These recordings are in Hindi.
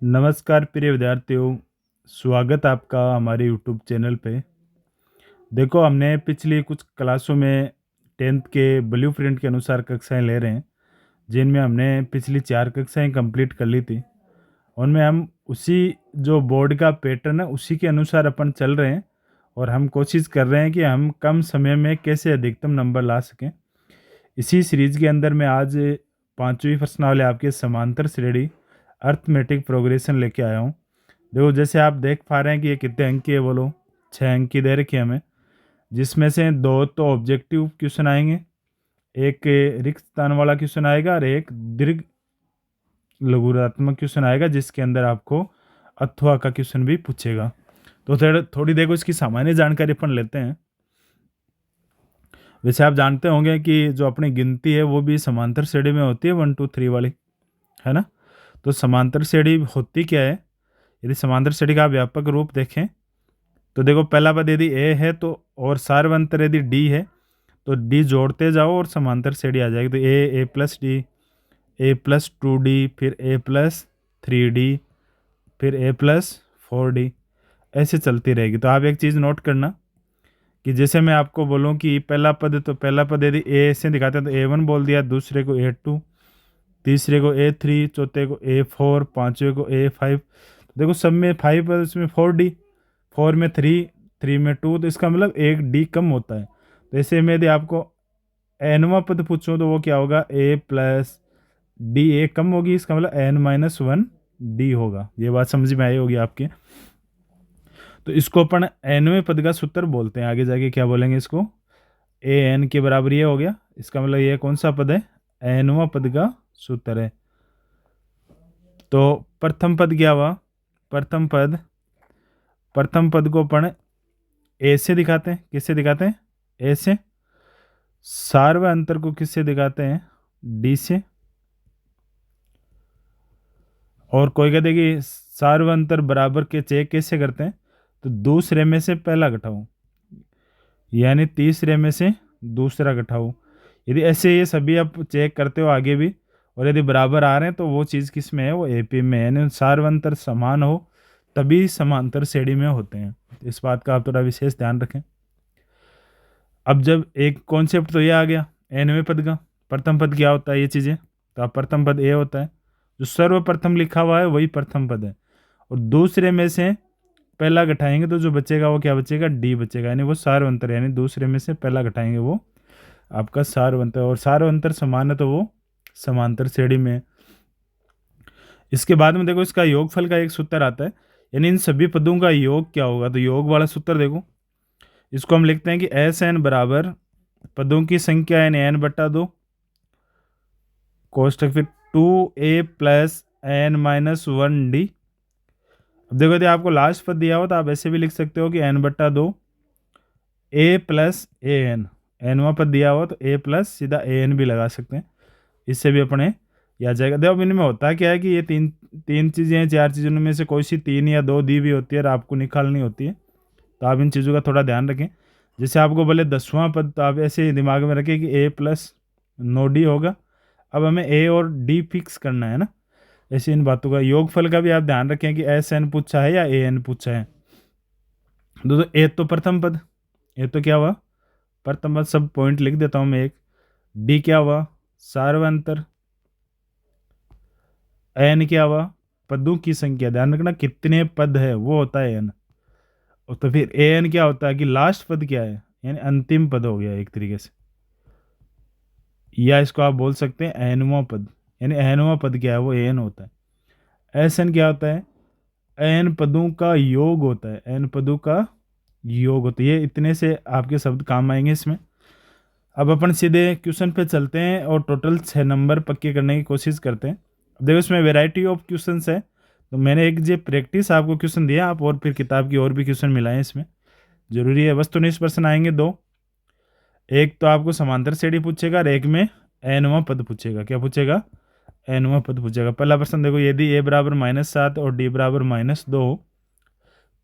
नमस्कार प्रिय विद्यार्थियों, स्वागत आपका हमारे यूट्यूब चैनल पे। देखो, हमने पिछली कुछ क्लासों में 10th के ब्लूप्रिंट के अनुसार कक्षाएं ले रहे हैं, जिनमें हमने पिछली 4 कक्षाएं कंप्लीट कर ली थी। उनमें हम उसी जो बोर्ड का पैटर्न है उसी के अनुसार अपन चल रहे हैं और हम कोशिश कर रहे हैं कि हम कम समय में कैसे अधिकतम नंबर ला सकें। इसी सीरीज के अंदर मैं आज 5वीं प्रश्नावली आपके समांतर श्रेणी अर्थमेटिक प्रोग्रेशन लेके आया हूँ। देखो, जैसे आप देख पा रहे हैं कि ये कितने अंक की है, बोलो 6 अंक की दे रखी है हमें, जिसमें से 2 तो ऑब्जेक्टिव क्वेश्चन आएंगे, एक रिक्त स्थान वाला क्वेश्चन आएगा और एक दीर्घ लघुरात्मक क्वेश्चन आएगा, जिसके अंदर आपको अथवा का क्वेश्चन भी पूछेगा। तो थोड़ी देखो इसकी सामान्य जानकारी अपन लेते हैं। वैसे आप जानते होंगे कि जो अपनी गिनती है वो भी समांतर श्रेणी में होती है, 1 2 3 वाली, है ना। तो समांतर श्रेणी होती क्या है? यदि समांतर श्रेणी का व्यापक रूप देखें तो देखो, पहला पद यदि ए है तो और सार्वंतर यदि डी है तो डी जोड़ते जाओ और समांतर श्रेणी आ जाएगी। तो ए प्लस डी, ए प्लस 2D, फिर ए प्लस 3D, फिर ए प्लस 4D, ऐसे चलती रहेगी। तो आप एक चीज़ नोट करना कि जैसे मैं आपको बोलूं कि पहला पद, तो पहला पद यदि ए से दिखाते हैं तो A1 बोल दिया, दूसरे को A2, तीसरे को A3, चौथे को A4, पांचवे को A5। तो देखो, सब में 5 है, उसमें 4D, 4 में 3, 3 में 2, तो इसका मतलब एक D कम होता है। तो ऐसे में यदि आपको nवां पद पूछूं तो वो क्या होगा? A प्लस डी, ए कम होगी, इसका मतलब n-1D होगा। ये बात समझ में आई होगी आपके। तो इसको अपन nवें पद का सूत्र बोलते हैं। आगे जाके क्या बोलेंगे इसको? an के बराबर ये हो गया। इसका मतलब ये कौन सा पद है? nवां पद का सूत्र है। तो प्रथम पद क्या हुआ? प्रथम पद को अपन ए से दिखाते हैं। किससे दिखाते हैं? ए से। सार्वअंतर को किससे दिखाते हैं? डी से। और कोई कहते कि सार्वअंतर बराबर के चेक कैसे करते हैं? तो दूसरे में से पहला घटाओ, यानी तीसरे में से दूसरा घटाओ। यदि ऐसे ये सभी आप चेक करते हो आगे भी, और यदि बराबर आ रहे हैं तो वो चीज़ किस में है? वो एपी में है। यानी सार्वअंतर समान हो तभी समांतर श्रेणी में होते हैं। इस बात का आप थोड़ा विशेष ध्यान रखें। अब जब एक कॉन्सेप्ट तो ये आ गया nवें पद का, प्रथम पद क्या होता है ये चीज़ें, तो आप प्रथम पद ए होता है, जो सर्वप्रथम लिखा हुआ है वही प्रथम पद है। और दूसरे में से पहला घटाएंगे तो जो बचेगा वो क्या बचेगा? डी बचेगा, यानी वो सार्वअंतर, यानी दूसरे में से पहला घटाएंगे वो आपका सार्वअंतर। और सार्वअंतर समान है तो वो समांतर श्रेणी में है। इसके बाद में देखो, इसका योगफल का एक सूत्र आता है, यानी इन सभी पदों का योग क्या होगा? तो योग वाला सूत्र देखो, इसको हम लिखते हैं कि एस एन बराबर पदों की संख्या यानी n/2 कोष्टक फिर 2a प्लस n-1d। अब देखो, यदि आपको लास्ट पद दिया हो तो आप ऐसे भी लिख सकते हो कि n/2 a प्लस an, nवां पद दिया हो तो a प्लस सीधा an भी लगा सकते हैं, इससे भी अपने याद जाएगा। देखो, इनमें होता क्या है कि ये तीन चीज़ें हैं, 4 चीज़ों में से कोई सी 3 या 2 दी भी होती है और आपको निकालनी होती है। तो आप इन चीज़ों का थोड़ा ध्यान रखें। जैसे आपको बोले 10वां पद, तो आप ऐसे दिमाग में रखें कि a प्लस 9d होगा। अब हमें a और d फिक्स करना है ना, ऐसे इन बातों का। योगफल का भी आप ध्यान रखें कि एस एन पूछा है या ए एन पूछा है। दोस्तों, ए तो प्रथम पद, ए तो क्या हुआ? प्रथम पद, सब पॉइंट लिख देता हूँ मैं एक। डी क्या हुआ? सार्वअंतर। एन क्या हुआ? पदों की संख्या, ध्यान रखना कितने पद है वो होता है एन। और तो फिर ए एन क्या होता है कि लास्ट पद क्या है, यानी अंतिम पद हो गया एक तरीके से, या इसको आप बोल सकते हैं एनवां पद, यानी एनवां पद क्या है? वो एन होता है। एस एन क्या होता है? एन पदों का योग होता है, एन पदों का योग होता है। ये इतने से आपके शब्द काम आएंगे इसमें। अब अपन सीधे क्वेश्चन पे चलते हैं और टोटल 6 नंबर पक्के करने की कोशिश करते हैं। अब देखो, इसमें वैरायटी ऑफ क्वेश्चंस है, तो मैंने एक जो प्रैक्टिस आपको क्वेश्चन दिया, आप और फिर किताब की और भी क्वेश्चन मिलाएं इसमें, जरूरी है। वस्तुनिष्ठ प्रश्न आएंगे 2, एक तो आपको समांतर श्रेणी पूछेगा और एक में एनवां पद पूछेगा। क्या पूछेगा? एनवां पद पूछेगा। पहला प्रश्न देखो, यदि ए बराबर -7 और डी बराबर -2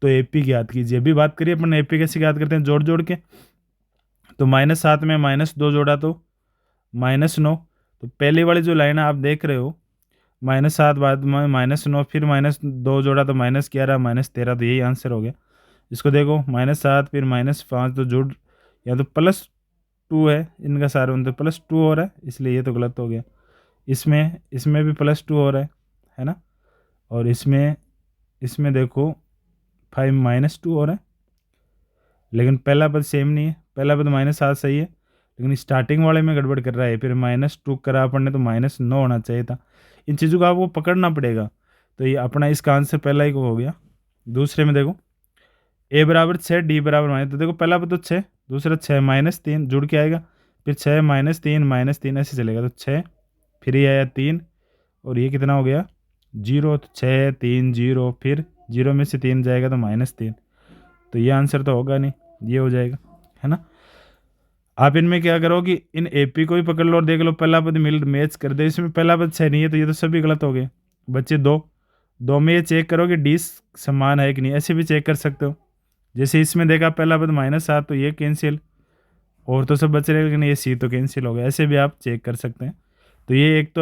तो एपी ज्ञात कीजिए। अभी बात करिए अपन एपी कैसे ज्ञात करते हैं, जोड़ जोड़ के। तो -7 में -2 जोड़ा तो -9। तो पहले वाली जो लाइन आप देख रहे हो, -7 बाद में -9, फिर -2 जोड़ा तो -11 -13, तो यही आंसर हो गया। इसको देखो -7 फिर -5 तो जुड़ या तो +2 है, इनका सारे मतलब +2 हो रहा है, इसलिए ये तो गलत हो गया। इसमें इसमें भी +2 हो रहा है ना, और इसमें इसमें देखो 5 -2 हो रहा है, लेकिन पहला पद सेम नहीं है, पहला पद -7 सही है, लेकिन स्टार्टिंग वाले में गड़बड़ कर रहा है, फिर -2 करा अपन ने तो -9 होना चाहिए था। इन चीज़ों को आपको पकड़ना पड़ेगा। तो ये अपना इसका आंसर पहला ही को हो गया। दूसरे में देखो a बराबर 6 d बराबर -, तो देखो पहला पद तो 6, दूसरा 6 -3 जुड़ के आएगा, फिर 6 -3 ऐसे चलेगा, तो 6 फिर ये आया 3 और ये कितना हो गया 0, तो 6 3 0, फिर 0 में से 3 जाएगा तो -3, तो ये आंसर तो होगा नहीं, ये हो जाएगा, है ना। आप इनमें क्या करो कि इन एपी को ही पकड़ लो और देख लो पहला पद मिल मैच कर दे, इसमें पहला पद 6 नहीं है, तो ये तो सभी गलत हो गए। बच्चे दो में ये चेक करो कि डी समान है कि नहीं, ऐसे भी चेक कर सकते हो। जैसे इसमें देखा पहला पद -7, तो ये कैंसिल, और तो सब बच रहे, लेकिन ये सी तो कैंसिल हो गया, ऐसे भी आप चेक कर सकते हैं। तो ये एक तो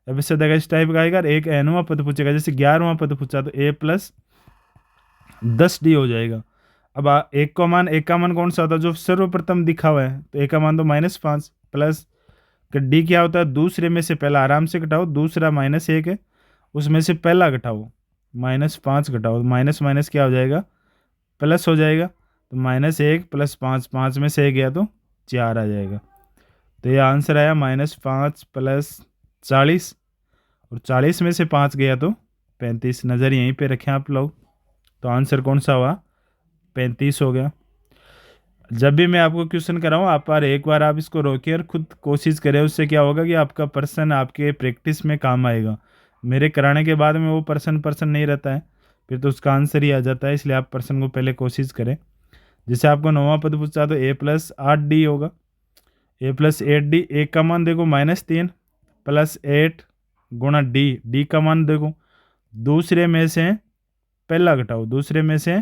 अवश्य देगा इस टाइप का आएगा, एक एनवां पद पूछेगा, जैसे 11वां पद पूछा तो a + 10d हो जाएगा। अब एक का मान कौन सा होता है, जो सर्वप्रथम दिखा हुआ है, तो a का मान तो -5 प्लस डी क्या होता है, दूसरे में से पहला आराम से घटाओ, दूसरा -1 है, उसमें से पहला घटाओ, -5 घटाओ, माइनस माइनस क्या हो जाएगा, प्लस हो जाएगा, तो -1 + 5, 5 में से 1 गया तो 4 आ जाएगा। तो ये आंसर आया -5 + 40, और 40 में से 5 गया तो 35। नज़र यहीं पे रखें आप लोग, तो आंसर कौन सा हुआ, 35 हो गया। जब भी मैं आपको क्वेश्चन कराऊँ, आप पर एक बार आप इसको रोकिए और खुद कोशिश करें, उससे क्या होगा कि आपका पर्सन आपके प्रैक्टिस में काम आएगा। मेरे कराने के बाद में वो पर्सन नहीं रहता है, फिर तो उसका आंसर ही आ जाता है, इसलिए आप पर्सन को पहले कोशिश करें। जैसे आपको 9वां पद पूछा तो a + 8d होगा, a + 8d, एक का मान देखो -3 + 8 गुणा डी का मान देखो दूसरे में से पहला घटाओ, दूसरे में से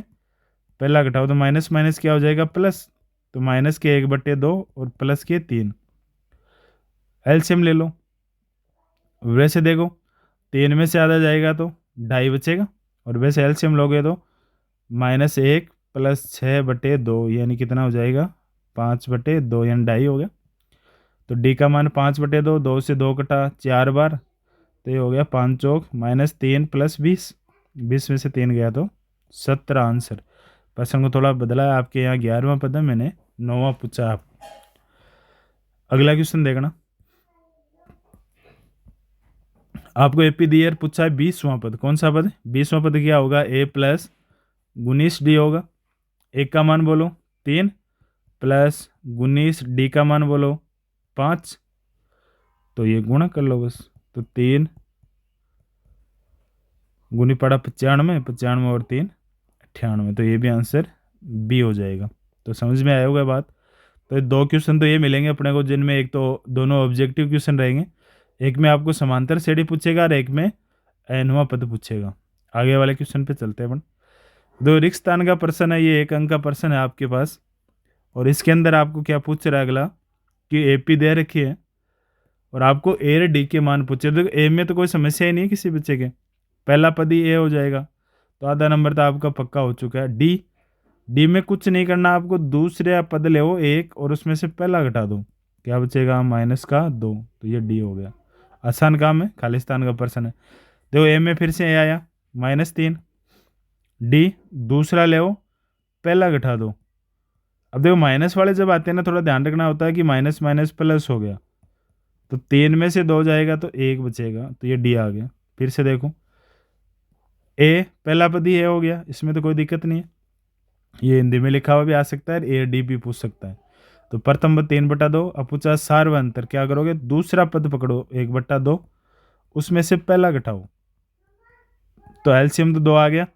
पहला घटाओ, तो माइनस माइनस क्या हो जाएगा प्लस, तो -1/2 और +3, एलसीएम ले लो। वैसे देखो 3 में से आधा जाएगा तो 2.5 बचेगा, और वैसे एलसीएम लोगे तो -1 + 6/2 यानी कितना हो जाएगा 5/2 यानी 2.5 हो गया। तो डी का मान 5/2, 2 से 2 कटा 4 बार, तो ये हो गया 5 चौक -3 + 20, 20 में से 3 गया तो 17 आंसर। प्रश्न को थोड़ा बदला है, आपके यहाँ 11वां पद है, मैंने 9वां पूछा आप। अगला क्वेश्चन देखना, आपको एपी दी ईयर पूछा है 20वां पद, कौन सा पद, 20वां पद क्या होगा, a + 19d होगा, एक का मान बोलो 3 + 19d का मान बोलो 5, तो ये गुणा कर लो बस, तो 3 गुनी पड़ा 95, 95 और 3 98, तो ये भी आंसर बी हो जाएगा। तो समझ में आया होगा बात। तो 2 क्वेश्चन तो ये मिलेंगे अपने को, जिनमें एक तो दोनों ऑब्जेक्टिव क्वेश्चन रहेंगे, एक में आपको समांतर श्रेणी पूछेगा और एक में एनवां पद पूछेगा। आगे वाले क्वेश्चन पे चलते हैं अपन। दो रिक्त स्थान का प्रश्न है, ये 1 अंक का प्रश्न है आपके पास, और इसके अंदर आपको क्या पूछ रहा है अगला, कि एपी दे रखी है और आपको ए और डी के मान पूछे। देखो ए में तो कोई समस्या ही नहीं है किसी बच्चे के, पहला पद ही ए हो जाएगा, तो आधा नंबर तो आपका पक्का हो चुका है। डी में कुछ नहीं करना, आपको दूसरे पद ले वो एक और उसमें से पहला घटा दो, क्या बचेगा -2, तो ये डी हो गया। आसान काम है, खालिस्तान का प्रश्न है। देखो ए में फिर से ए आया -3, डी दूसरा ले पहला घटा दो। अब देखो माइनस वाले जब आते हैं ना, थोड़ा ध्यान रखना होता है कि माइनस माइनस प्लस हो गया, तो 3 में से 2 जाएगा तो 1 बचेगा, तो ये डी आ गया। फिर से देखो ए पहला पद ही ए हो गया, इसमें तो कोई दिक्कत नहीं है, ये हिंदी में लिखा हुआ भी आ सकता है, ए डी भी पूछ सकता है। तो प्रथम पद 3/2, अब पूछा सार्वंतर, क्या करोगे, दूसरा पद पकड़ो 1/2, उसमें से पहला घटाओ, तो एलसीएम तो 2 आ गया,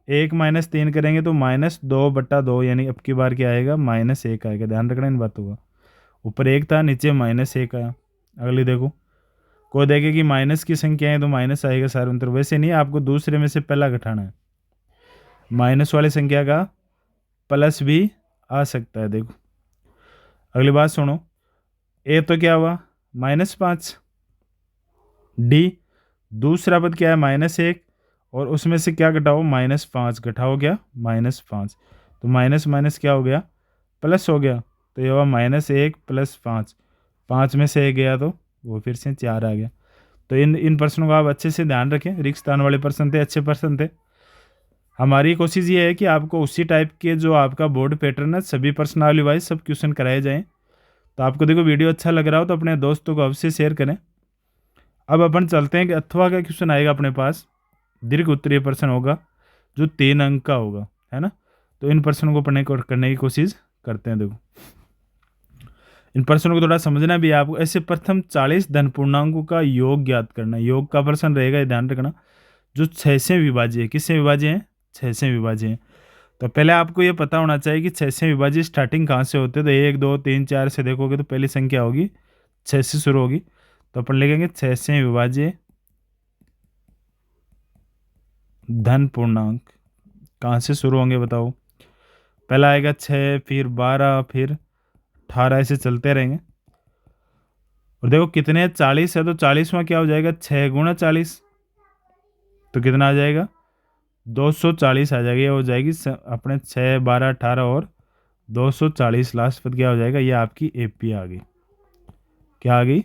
1 - 3 करेंगे तो -2/2 यानी अब की बार क्या आएगा -1 आएगा। ध्यान रखना इन बातों का, ऊपर 1 था नीचे -1 आया। अगली देखो, कोई देखे कि माइनस की संख्या है तो माइनस आएगा सार्वंतर, वैसे नहीं, आपको दूसरे में से पहला घटाना है, माइनस वाली संख्या का प्लस भी आ सकता है। देखो अगली बात सुनो, ए तो क्या हुआ -5, डी दूसरा पद क्या है -1, और उसमें से क्या घटाओ -5 घटाओ, क्या -5, तो माइनस माइनस क्या हो गया प्लस हो गया, तो ये हुआ -1 + 5, 5 में से 1 गया तो वो फिर से 4 आ गया। तो इन प्रश्नों को आप अच्छे से ध्यान रखें, रिक्त स्थान वाले प्रश्न थे, अच्छे प्रश्न थे। हमारी कोशिश ये है कि आपको उसी टाइप के जो आपका बोर्ड पैटर्न है सभी प्रश्नावली वाइज सब क्वेश्चन कराए जाएं। तो आपको देखो वीडियो अच्छा लग रहा हो तो अपने दोस्तों को अवश्य शेयर करें। अब अपन चलते हैं कि अथवा का क्वेश्चन आएगा अपने पास, दीर्घ उत्तरीय प्रश्न होगा जो 3 अंक का होगा, है ना। तो इन प्रश्नों को करने की कोशिश करते हैं। देखो इन प्रश्नों को थोड़ा समझना भी है आपको। ऐसे प्रथम 40 धन पूर्णांकों का योग ज्ञात करना, योग का प्रश्न रहेगा, ये ध्यान रखना, जो 6 से विभाज्य है। किससे विभाज्य है? 6 से विभाज्य है। तो पहले आपको ये पता होना चाहिए कि 6 से विभाज्य स्टार्टिंग कहाँ से होते हैं। तो 1 2 3 4 से देखोगे तो पहली संख्या होगी 6 से शुरू होगी, तो अपन लिखेंगे 6 से विभाज्य धन पूर्णांक कहाँ से शुरू होंगे बताओ। पहला आएगा 6, फिर 12, फिर 18, ऐसे चलते रहेंगे। और देखो कितने 40 है, तो 40वां क्या हो जाएगा 6 गुणा 40, तो कितना आ जाएगा 240 आ जाएगी। ये हो जाएगी अपने 6 12 18 और 240, लास्ट पद क्या हो जाएगा, ये आपकी एपी आ गई। क्या आ गई?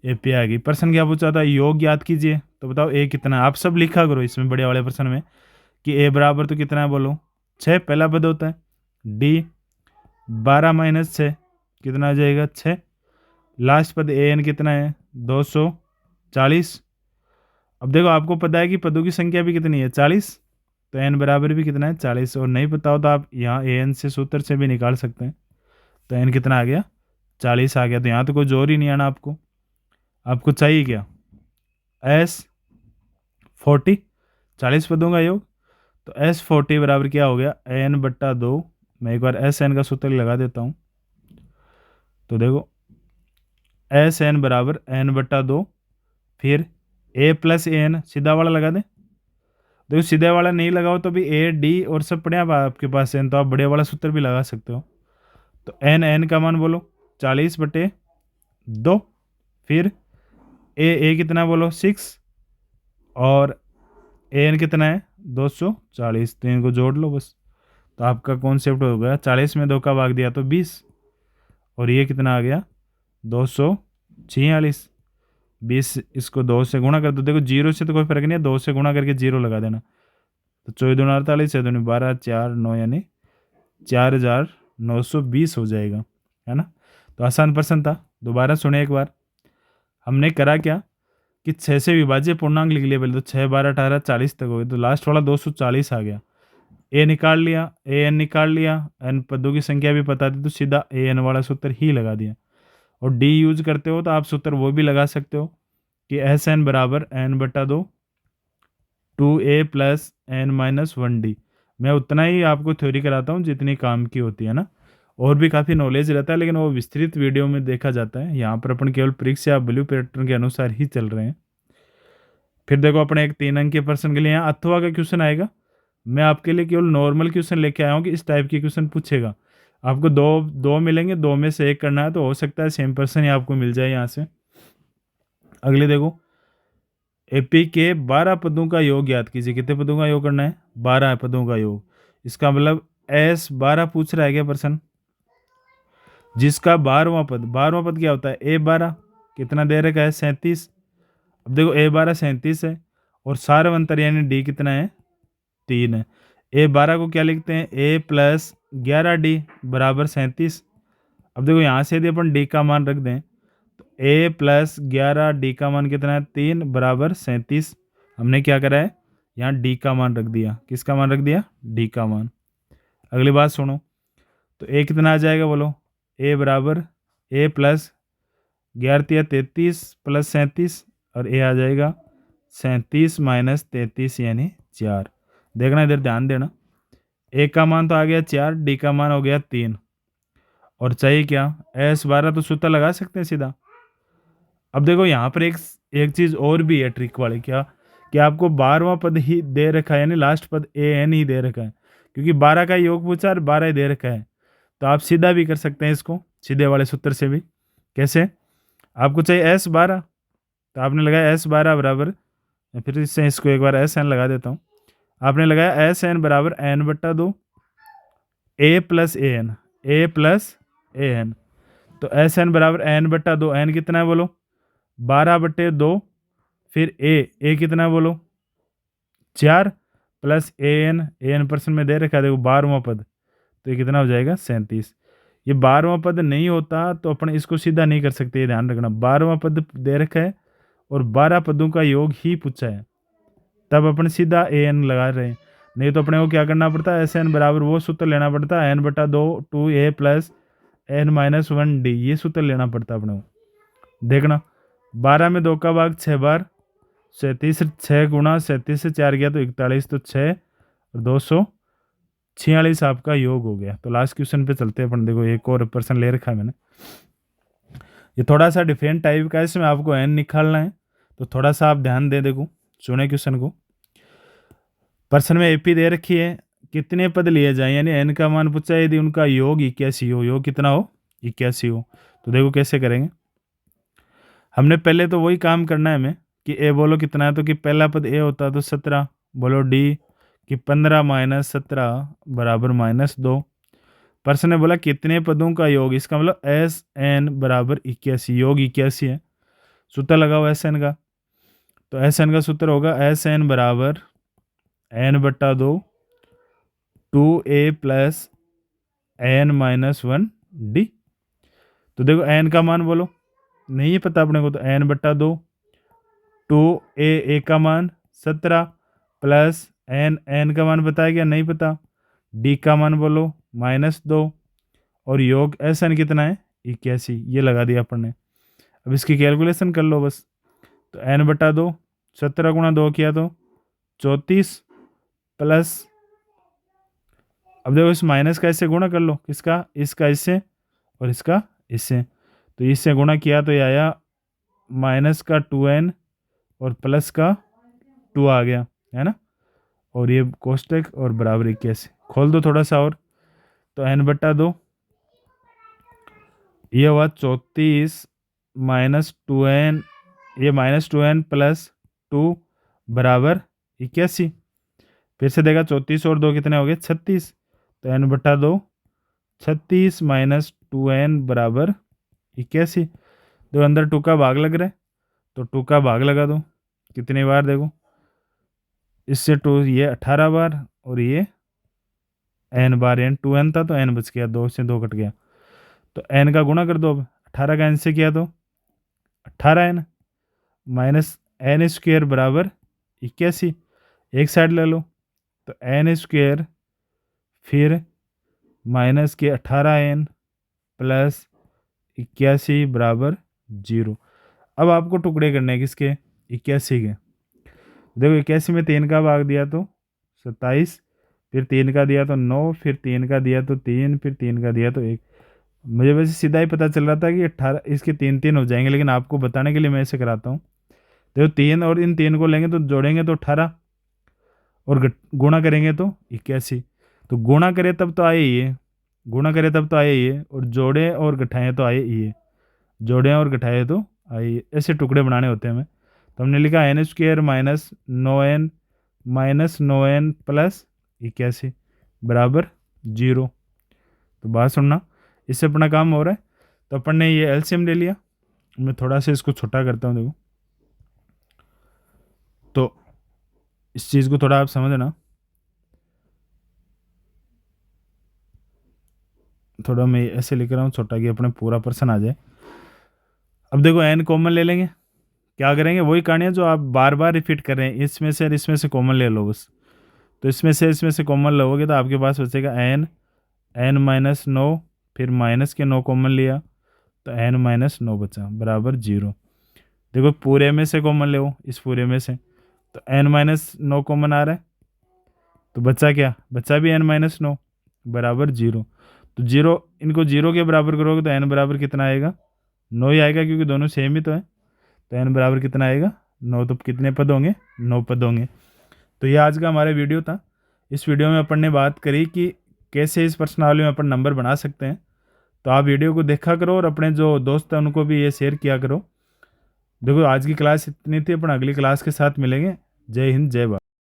एपी आ गई। प्रश्न क्या पूछा था? योग याद कीजिए। तो बताओ ए कितना है? आप सब लिखा करो इसमें बड़े वाले प्रश्न में कि ए बराबर तो कितना है, बोलो 6 पहला पद होता है। डी 12 - 6 कितना आ जाएगा 6, लास्ट पद ए एन कितना है 240। अब देखो आपको पता है कि पदों की संख्या भी कितनी है 40, तो एन बराबर भी कितना है 40, और नहीं पता हो तो आप यहाँ ए एन से सूत्र से भी निकाल सकते हैं। तो एन कितना आ गया 40 आ गया। तो यहाँ तो कोई जोर ही नहीं आना आपको। आपको चाहिए क्या? S40 40 पदों का योग। तो S40 बराबर क्या हो गया n/2। मैं एक बार एस एन का सूत्र लगा देता हूँ। तो देखो SN बराबर n/2, फिर A + AN सीधा वाला लगा दें। देखो सीधा वाला नहीं लगाओ तो भी ए डी और सब पड़े आप आपके पास एन, तो आप बड़े वाला सूत्र भी लगा सकते हो। तो एन का मान बोलो 40/2, फिर ए कितना बोलो 6, और एन कितना है 240, तो इनको जोड़ लो बस। तो आपका कॉन्सेप्ट हो गया 40 में 2 का भाग दिया तो 20, और ये कितना आ गया 246। 20 इसको 2 से गुणा कर दो। देखो 0 से तो कोई फर्क नहीं है, 2 से गुणा करके 0 लगा देना। तो 14 दूनी 48, 6 दूनी 12, 4 9 यानी 4920 हो जाएगा, है ना। तो आसान प्रश्न था। दोबारा सुने एक बार। हमने करा क्या कि 6 से विभाज्य पूर्णांक लिख लिया पहले, तो 6 12 18 40 तक हो गए, तो लास्ट वाला 240 आ गया। ए निकाल लिया, ए एन निकाल लिया, एन पदों की संख्या भी पता थी तो सीधा ए एन वाला सूत्र ही लगा दिया। और डी यूज करते हो तो आप सूत्र वो भी लगा सकते हो कि एस एन बराबर n/2 2a + n-1d। मैं उतना ही आपको थ्योरी कराता हूँ जितनी काम की होती है ना, और भी काफ़ी नॉलेज रहता है लेकिन वो विस्तृत वीडियो में देखा जाता है। यहाँ पर अपन केवल प्रिक्स या ब्लू पैटर्न के अनुसार ही चल रहे हैं। फिर देखो अपने एक 3 अंक के प्रश्न के लिए यहाँ अथवा का क्वेश्चन आएगा। मैं आपके लिए केवल नॉर्मल क्वेश्चन लेके आया हूँ कि इस टाइप के क्वेश्चन पूछेगा। आपको दो मिलेंगे, 2 में से 1 करना है, तो हो सकता है सेम पर्सन ही आपको मिल जाए यहाँ से। अगले देखो एपी के 12 पदों का योग याद कीजिए। कितने पदों का योग करना है? 12 पदों का योग। इसका मतलब S12 पूछ रहा है क्या प्रश्न, जिसका 12वां पद क्या होता है A12, कितना दे रखा है 37। अब देखो A12 37 है, और सारवंतर यानी डी कितना है 3 है। A12 को क्या लिखते हैं A + 11D बराबर 37। अब देखो यहाँ से यदि अपन डी का मान रख दें तो A + 11D का मान कितना है 3 बराबर 37। हमने क्या करा है यहाँ डी का मान रख दिया। किसका मान रख दिया? डी का मान। अगली बात सुनो, तो ए कितना आ जाएगा बोलो? ए बराबर A + 11 33 + 37, और ए आ जाएगा 37 - 33 यानी 4। देखना इधर ध्यान देना, ए का मान तो आ गया 4, डी का मान हो गया 3, और चाहिए क्या S12, तो सूत्र लगा सकते हैं सीधा। अब देखो यहाँ पर एक चीज़ और भी है ट्रिक वाली, क्या कि आपको 12वां पद ही दे रखा है, यानी लास्ट पद ए एन ही दे रखा है, क्योंकि 12 का योग पूछा और 12 ही दे रखा है। तो आप सीधा भी कर सकते हैं इसको, सीधे वाले सूत्र से भी। कैसे? आपको चाहिए S12, तो आपने लगाया S12 बराबर मैं फिर इससे इसको एक बार एस एन लगा देता हूँ। आपने लगाया एस एन बराबर एन बट्टा 2 ए plus A N, A plus A N. तो एस एन बराबर एन बट्टा 2, एन कितना है बोलो 12/2, फिर ए कितना है बोलो 4 प्लस ए एन परसेंट में दे रखा है देखो 12वां पद, तो ये कितना हो जाएगा 37। ये 12वां पद नहीं होता तो अपन इसको सीधा नहीं कर सकते, ये ध्यान रखना। 12वां पद दे रखा है और 12 पदों का योग ही पूछा है, तब अपन सीधा ए एन लगा रहे हैं। नहीं तो अपने को क्या करना पड़ता है, एस एन बराबर वो सूत्र लेना पड़ता है एन बटा 2 2a plus N minus 1d, ये सूत्र लेना पड़ता है अपने को। देखना 12 में 2 का भाग 6 बार, 37 6 गुणा 37 से 4 गया तो 41, तो 6 और 246 आपका योग हो गया। तो लास्ट क्वेश्चन पे चलते हैं अपन। देखो एक और पर्सन ले रखा है मैंने, ये थोड़ा सा डिफरेंट टाइप का है, इसमें आपको एन निकालना है, तो थोड़ा सा आप ध्यान दे देखो सुने क्वेश्चन को। पर्सन में एपी दे रखी है, कितने पद लिए जाए, यानी एन का मान पूछा है, यदि उनका योग 81 हो, योग कितना हो 81 हो, तो देखो कैसे करेंगे। हमने पहले तो वही काम करना है हमें कि ए बोलो कितना है, तो कि पहला पद ए होता तो 17, बोलो डी कि 15 माइनस 17 बराबर -2। पर्सन ने बोला कितने पदों का योग, इसका मतलब एस एन बराबर 81, योग 81 है, सूत्र लगाओ एस एन का। तो एस एन का सूत्र होगा एस एन बराबर एन बट्टा 2 2a plus N minus 1d। तो देखो एन का मान बोलो, नहीं है पता अपने को, तो एन बट्टा 2 2a का मान 17 प्लस एन का मान बताया गया नहीं पता, डी का मान बोलो -2 और योग एस एन कितना है 81, ये लगा दिया अपन ने। अब इसकी कैलकुलेशन कर लो बस। तो एन बटा 2 17 गुणा 2 किया तो 34 प्लस, अब देखो इस माइनस का इससे गुणा कर लो, किसका, इसका इससे और इसका इससे, तो इससे गुणा किया तो ये आया माइनस का 2n और प्लस का 2 आ गया है ना, और ये कोष्टक और बराबर 81 खोल दो थोड़ा सा और, तो n बटा 2 ये हुआ 34 -2n, ये -2n प्लस 2 बराबर 81। फिर से देगा 34 और 2 कितने हो गए 36, तो n बटा 2 36 -2n बराबर 81। दो अंदर 2 का भाग लग रहा है, तो 2 का भाग लगा दो, कितनी बार देखो इससे 2 ये 18 बार और ये n बार, n 2n था तो n बच गया, 2 से 2 कट गया, तो n का गुणा कर दो। अब 18 का n से किया तो 18n माइनस n स्क्वेयर बराबर 81, एक साइड ले लो, तो n स्क्वेयर फिर माइनस के 18n प्लस 81 बराबर 0। अब आपको टुकड़े करने हैं किसके 81 के, देखो 81 में 3 का भाग दिया तो 27, फिर 3 का दिया तो 9, फिर 3 का दिया तो 3, फिर 3 का दिया तो 1। मुझे वैसे सीधा ही पता चल रहा था कि 18 इसके 3 3 हो जाएंगे, लेकिन आपको बताने के लिए मैं ऐसे कराता हूँ। देखो 3 और इन 3 को लेंगे तो जोड़ेंगे तो 18 और गुणा करेंगे तो 81, तो गुणा करे तब तो आए ये, गुणा करे तब तो आए ये, और जोड़े और घटाए तो आए ये, जोड़े और घटाए तो आए ये, ऐसे टुकड़े बनाने होते हैं हमें। तो हमने लिखा n स्क्वेयर -9n प्लस 81 बराबर 0। तो बात सुनना, इससे अपना काम हो रहा है, तो अपन ने ये एलसीएम ले लिया। मैं थोड़ा सा इसको छोटा करता हूँ, देखो तो इस चीज़ को थोड़ा आप समझना, थोड़ा मैं ऐसे लिख रहा हूँ छोटा कि अपने पूरा पर्सन आ जाए। अब देखो n कॉमन ले लेंगे, क्या करेंगे वही कहानी है जो आप बार बार रिपीट कर रहे हैं, इसमें से और इसमें से कॉमन ले लो बस। तो इसमें से कॉमन लोगे तो आपके पास बचेगा n माइनस 9, फिर माइनस के 9 कॉमन लिया तो n माइनस 9 बचा बराबर 0। देखो पूरे में से कॉमन ले, इस पूरे में से तो n माइनस 9 कॉमन आ रहा है, तो बचा क्या, बचा भी n माइनस 9 बराबर 0। तो 0 इनको 0 के बराबर करोगे तो n बराबर कितना आएगा 9 ही आएगा, क्योंकि दोनों सेम ही तो है। तो n बराबर कितना आएगा 9, तो कितने पद होंगे 9 पद होंगे। तो ये आज का हमारा वीडियो था। इस वीडियो में अपन ने बात करी कि कैसे इस प्रश्नावली में अपन नंबर बना सकते हैं। तो आप वीडियो को देखा करो और अपने जो दोस्त हैं उनको भी ये शेयर किया करो। देखो आज की क्लास इतनी थी, अपन अगली क्लास के साथ मिलेंगे। जय हिंद, जय भारत।